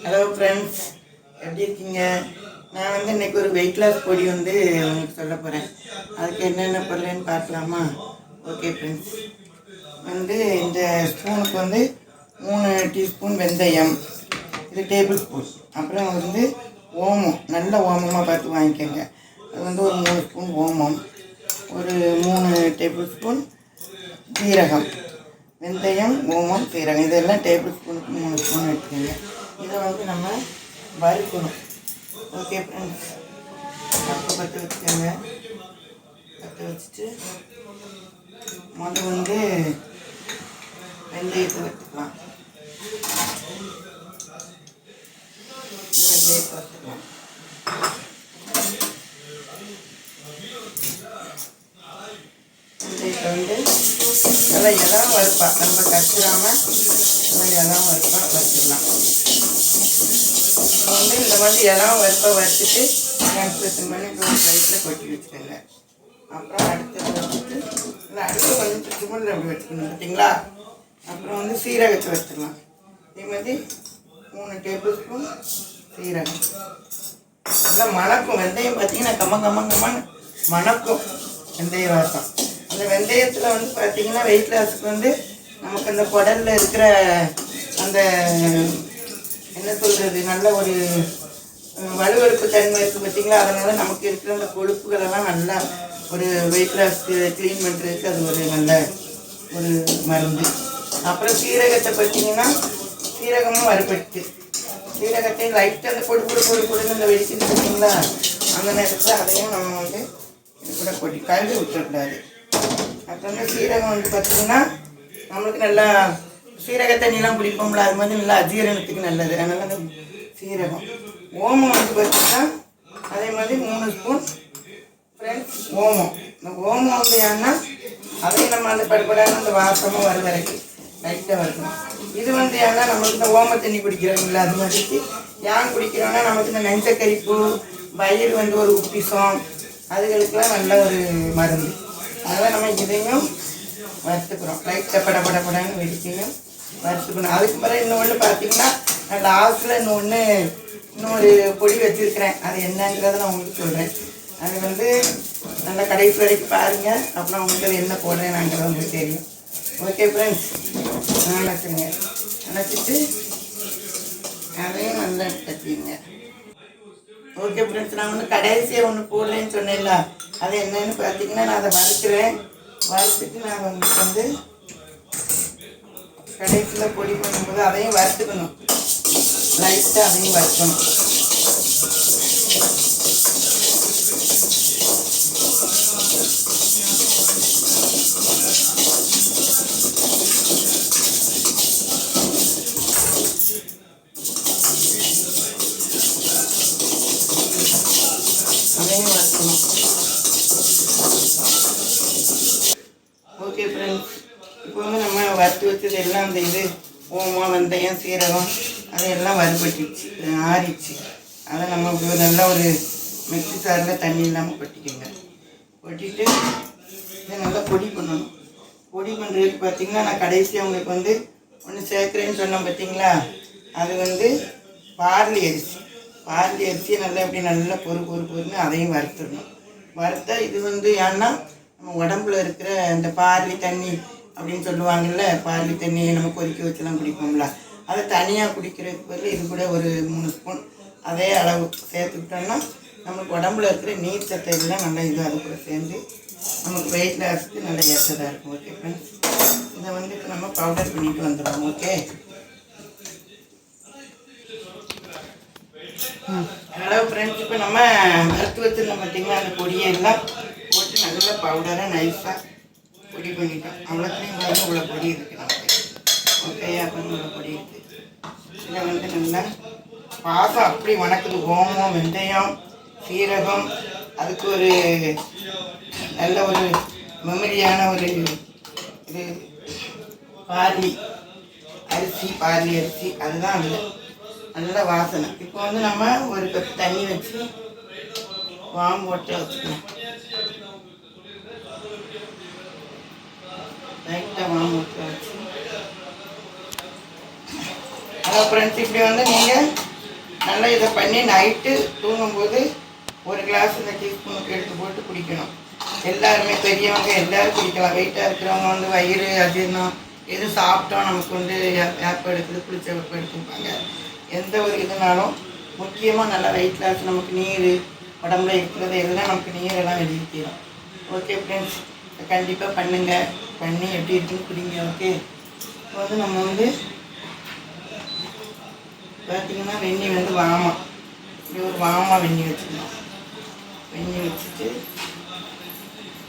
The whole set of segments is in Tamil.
ஹலோ ஃப்ரெண்ட்ஸ், எப்படி இருக்கீங்க? நான் இன்றைக்கி ஒரு வெயிட் லாஸ் பொடி உங்களுக்கு சொல்ல போகிறேன். அதுக்கு என்னென்ன பொருள்னு பார்க்கலாமா? ஓகே ஃப்ரெண்ட்ஸ், இந்த ஸ்பூனுக்கு 3 டீஸ்பூன் வெந்தயம், இது டேபிள் ஸ்பூன். அப்புறம் ஓமம், நல்ல ஓமமாக பார்த்து வாங்கிக்கோங்க. அது ஒரு 3 ஸ்பூன் ஓமம், ஒரு 3 டேபிள் ஸ்பூன் சீரகம். வெந்தயம், ஓமம், சீரகம் இதெல்லாம் டேபிள் ஸ்பூனுக்கு 3 ஸ்பூன் எடுத்துக்கோங்க. இதை நம்ம வறுக்கணும். ஓகே ஃப்ரெண்ட்ஸ், பற்ற வச்சுக்கோங்க. பற்ற வச்சுட்டு வெந்தயத்தை வச்சுக்கலாம். வெந்தயத்தை வச்சுக்கலாம். வெந்தயத்தை நல்லா இடம் வறுப்பா, நம்ம கச்சிடாமல் நல்லா இடம் வறுப்பா வறுத்துக்கலாம். இந்த மாதிரி இடம் வறுப்பா வறுத்துட்டு கன்ஸ்ட்ரக்ஷன் பண்ணி ஒரு சைட்டில் கொட்டி வச்சுக்கோங்க. அப்புறம் அடுத்தது வச்சுட்டு இல்லை அடுத்து கொஞ்சம் சிம்மில் அப்படி வச்சுக்கணும், பார்த்தீங்களா? அப்புறம் சீரகத்தை வச்சுக்கலாம். இதே மாதிரி 3 டேபிள் ஸ்பூன் சீரகம். நல்லா மணக்கும். வெந்தயம் பார்த்தீங்கன்னா கம்மன்னு மணக்கும் வெந்தய வாசம். அந்த வெந்தயத்தில் பார்த்தீங்கன்னா வெயிட் லாஸுக்கு நமக்கு அந்த குடலில் இருக்கிற அந்த என்ன சொல்கிறது, நல்ல ஒரு வலுவழுப்பு தன்மை இருக்குது, பார்த்தீங்களா? அதனால் நமக்கு இருக்கிற அந்த கொழுப்புகளெல்லாம் நல்லா ஒரு வெயிட் லாஸ்க்கு க்ளீன் பண்ணுறதுக்கு அது ஒரு நல்ல ஒரு மருந்து. அப்புறம் சீரகத்தை பார்த்தீங்கன்னா சீரகமும் வறுபட்டு, சீரகத்தையும் லைட்டாக அந்த பொடுன்னு இந்த வெடிக்குது, பார்த்தீங்களா? அந்த நேரத்தில் அதையும் நம்ம இது கூட கொட்டி கழுவி விட்டுறக்கூடாது. அப்புறம் சீரகம் பார்த்தீங்கன்னா நம்மளுக்கு நல்லா சீரக தண்ணியெலாம் குடிப்போம்ல, அது மாதிரி நல்லா அஜீரணத்துக்கு நல்லது. அதனால் அந்த சீரகம். ஓமம் பார்த்தீங்கன்னா அதே மாதிரி 3 ஸ்பூன் ஃப்ரெண்ட்ஸ் ஓமம். இந்த ஓமம் ஏன்னா அதையும் நம்ம அந்த படுபடான அந்த வாசமும் வர வரைக்கும் லைட்டாக வரணும். இது ஏன்னா நம்மளுக்கு இந்த ஓம தண்ணி குடிக்கிறோம்ல, அது மாதிரிக்கு ஏன் குடிக்கிறோன்னா நமக்கு இந்த நெஞ்சக்கரிப்பு, வயிறு ஒரு உப்பிசம், அதுகளுக்கெல்லாம் நல்ல ஒரு மருந்து. அதனால் நம்ம இதையும் வறுத்துக்கிறோம். லைட்டாக படப்படன்னு வெடிக்கையும் வறுத்துக்கணும். அதுக்கு பிறகு இன்னொன்று பார்த்தீங்கன்னா நான் லாஸ்ட்டில் இன்னொரு பொடி வச்சுருக்கிறேன். அது என்னங்கிறத நான் உங்களுக்கு சொல்கிறேன். அது நல்லா கடைசி வரைக்கும் பாருங்கள். அப்புறம் உங்களுக்கு என்ன போடுறேன்னாங்கிறது உங்களுக்கு தெரியும். ஓகே ஃப்ரெண்ட்ஸ், நினச்சிங்க. நினச்சிட்டு அதையும் நல்லா தட்டிங்க. ஓகே ஃப்ரெண்ட்ஸ், நான் கடைசியாக ஒன்று போடுறேன்னு சொன்னேன்ல, அது என்னன்னு பார்த்தீங்கன்னா நான் அதை வறுக்கிறேன். வறுத்துட்டு நான் உங்களுக்கு கடைசியில் பொடி பண்ணும்போது அதையும் வறுத்துக்கணும். லைட்டாக அதையும் வறுக்கணும். அதையும் வறுக்கணும். ஓகே ஃப்ரெண்ட்ஸ், இப்போ நம்ம வறுத்து வச்சது எல்லாம் அந்த இது ஓமம், வெந்தயம், சீரகம் அதையெல்லாம் வறுபட்டுச்சு, ஆறிச்சு. அதை நம்ம நல்லா ஒரு மிக்ஸி சாரில் தண்ணி இல்லாமல் கொட்டிக்கோங்க. கொட்டிட்டு இதை நல்லா பொடி பண்ணணும். பொடி பண்ணுறதுக்கு பார்த்திங்கன்னா நான் கடைசியாக உங்களுக்கு ஒன்று சேர்க்குறேன்னு சொன்னேன், பார்த்தீங்களா? அது பார்லி அரிசி. பார்லி அரிசியை நல்லா இப்படி நல்லா பொறுன்னு அதையும் வறுத்துடணும். வறுத்தா இது ஏன்னா நம்ம உடம்புல இருக்கிற இந்த பார்லி தண்ணி அப்படின்னு சொல்லுவாங்கள்ல, பார்லி தண்ணி நம்ம கொதிக்க வச்சுலாம் குடிப்போம்ல, அதை தனியாக குடிக்கிறதுக்கு பதில் இது கூட ஒரு 3 ஸ்பூன் அதே அளவு சேர்த்துக்கிட்டோம்னா நமக்கு உடம்புல இருக்கிற நீர் சத்தை எல்லாம் நல்லா இது அது கூட சேர்ந்து நமக்கு வெயிட் லாஸுக்கு நல்லா ஏற்றதாக இருக்கும். ஓகே ஃப்ரெண்ட்ஸ், இதை இப்போ நம்ம பவுடர் பண்ணிட்டு வந்துடுவோம். ஓகே, ஹலோ ஃப்ரெண்ட்ஸ், இப்போ நம்ம வறுத்து வச்சுருந்தோம், பார்த்தீங்கன்னா அந்த பொடியெல்லாம் போட்டு நல்லா பவுடராக நைஸாக பொடி பண்ணிட்டோம். அவ்வளோத்துலேயும் இவ்வளோ பொடி இருக்குது நமக்கு. ஓகே, அப்புறம் இவ்வளோ பொடி இருக்குது. இதை நல்லா வாசம் அப்படி வணக்குது. ஓமம், வெந்தயம், சீரகம், அதுக்கு ஒரு நல்ல ஒரு மெமரியான ஒரு இது பார்லி அரிசி, அதுதான் அதில் நல்ல வாசனை. இப்போ நம்ம ஒரு கப் தண்ணி வச்சு வாம் போட்டு வச்சுக்கலாம். லைட்டாக வாம் போட்டு வச்சு ஃப்ரெண்ட்ஸ், இப்படி நீங்கள் நல்லா இதை பண்ணி நைட்டு தூங்கும்போது ஒரு கிளாஸ் இந்த டீஸ்பூனுக்கு எடுத்து போட்டு குடிக்கணும். எல்லாருமே பெரியவங்க எல்லோரும் குடிக்கலாம். வெயிட்டாக இருக்கிறவங்க வந்து வயிறு அஜீர்ணம் எது சாப்பிட்டோம் நமக்கு வந்து ஏப்பம் எடுக்குது, குளிச்ச வெப்பம் எடுத்துப்பாங்க. எந்த ஒரு இதுனாலும் முக்கியமாக நல்லா வெயிட் லாஸ், நமக்கு நீர் உடம்புல இருக்கிறது எல்லாம் நமக்கு நீரெல்லாம் வெளியேற்றிடும். ஓகே ஃப்ரெண்ட்ஸ், கண்டிப்பாக பண்ணுங்கள். பண்ணி எப்படி இருக்குன்னு குடிங்க. ஓகே, இப்போ வந்து நம்ம வந்து பார்த்திங்கன்னா வெந்நி வந்து வாமா, இப்படி ஒரு வாமா வெந்நி வச்சுக்கணும். வெந்நி வச்சுட்டு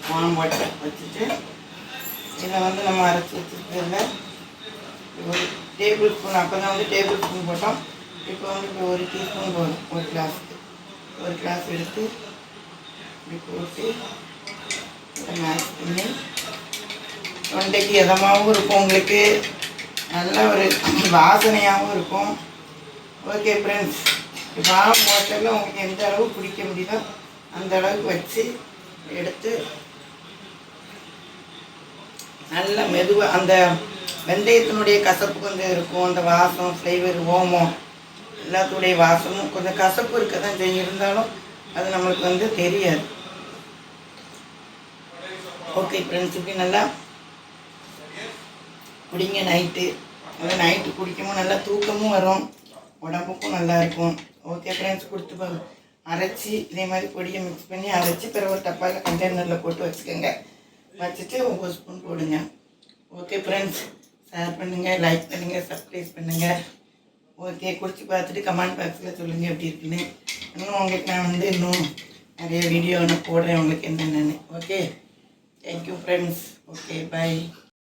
வாம் வாட்டர் வச்சுட்டு இதில் வந்து நம்ம அரைச்சி வச்சுருக்கிறதுல ஒரு டேபிள் ஸ்பூன், அப்போ தான் வந்து டேபிள் ஸ்பூன் போட்டோம். இப்போ வந்து இப்போ ஒரு டீஸ்பூன் போதும். ஒரு கிளாஸ் எடுத்து இப்படி போட்டு இதை மேஷ் பண்ணி தொண்டைக்கு இதமாகவும் இருக்கும், உங்களுக்கு நல்ல ஒரு வாசனையாகவும் இருக்கும். ஓகே ஃப்ரெண்ட்ஸ், வாம் வாட்டரில் உங்களுக்கு எந்த அளவு குடிக்க முடியுதோ அந்த அளவுக்கு வச்சு எடுத்து நல்ல மெதுவாக அந்த வெந்தயத்தினுடைய கசப்பு கொஞ்சம் இருக்கும், அந்த வாசம் ஃப்ளேவர் ஓமம் எல்லாத்துடைய வாசமும் கொஞ்சம் கசப்பு இருக்க தான் செய்யும், இருந்தாலும் அது நம்மளுக்கு வந்து தெரியாது. ஓகே ஃப்ரெண்ட்ஸ், இப்படி நல்லா குடிங்க நைட்டு. நல்லா நைட்டு குடிக்கவும் நல்லா தூக்கமும் வரும், உடம்புக்கும் நல்லா இருக்கும். ஓகே ஃப்ரெண்ட்ஸ், கொடுத்து அரைச்சி இதே மாதிரி பொடியை மிக்ஸ் பண்ணி அரைச்சி பிறகு ஒரு டப்பாவில் கண்டெய்னரில் போட்டு வச்சுக்கோங்க. வச்சுட்டு 9 ஸ்பூன் போடுங்க. ஓகே ஃப்ரெண்ட்ஸ், ஷேர் பண்ணுங்கள், லைக் பண்ணுங்கள், சப்ஸ்கிரைப் பண்ணுங்கள். ஓகே, குடிச்சு பார்த்துட்டு கமெண்ட் பாக்ஸில் சொல்லுங்கள் எப்படி இருக்குன்னு. இன்னும் உங்களுக்கு நான் வந்து இன்னும் நிறைய வீடியோ நான் போடுறேன் உங்களுக்கு என்னென்னு. Okay, thank you friends. Okay, by.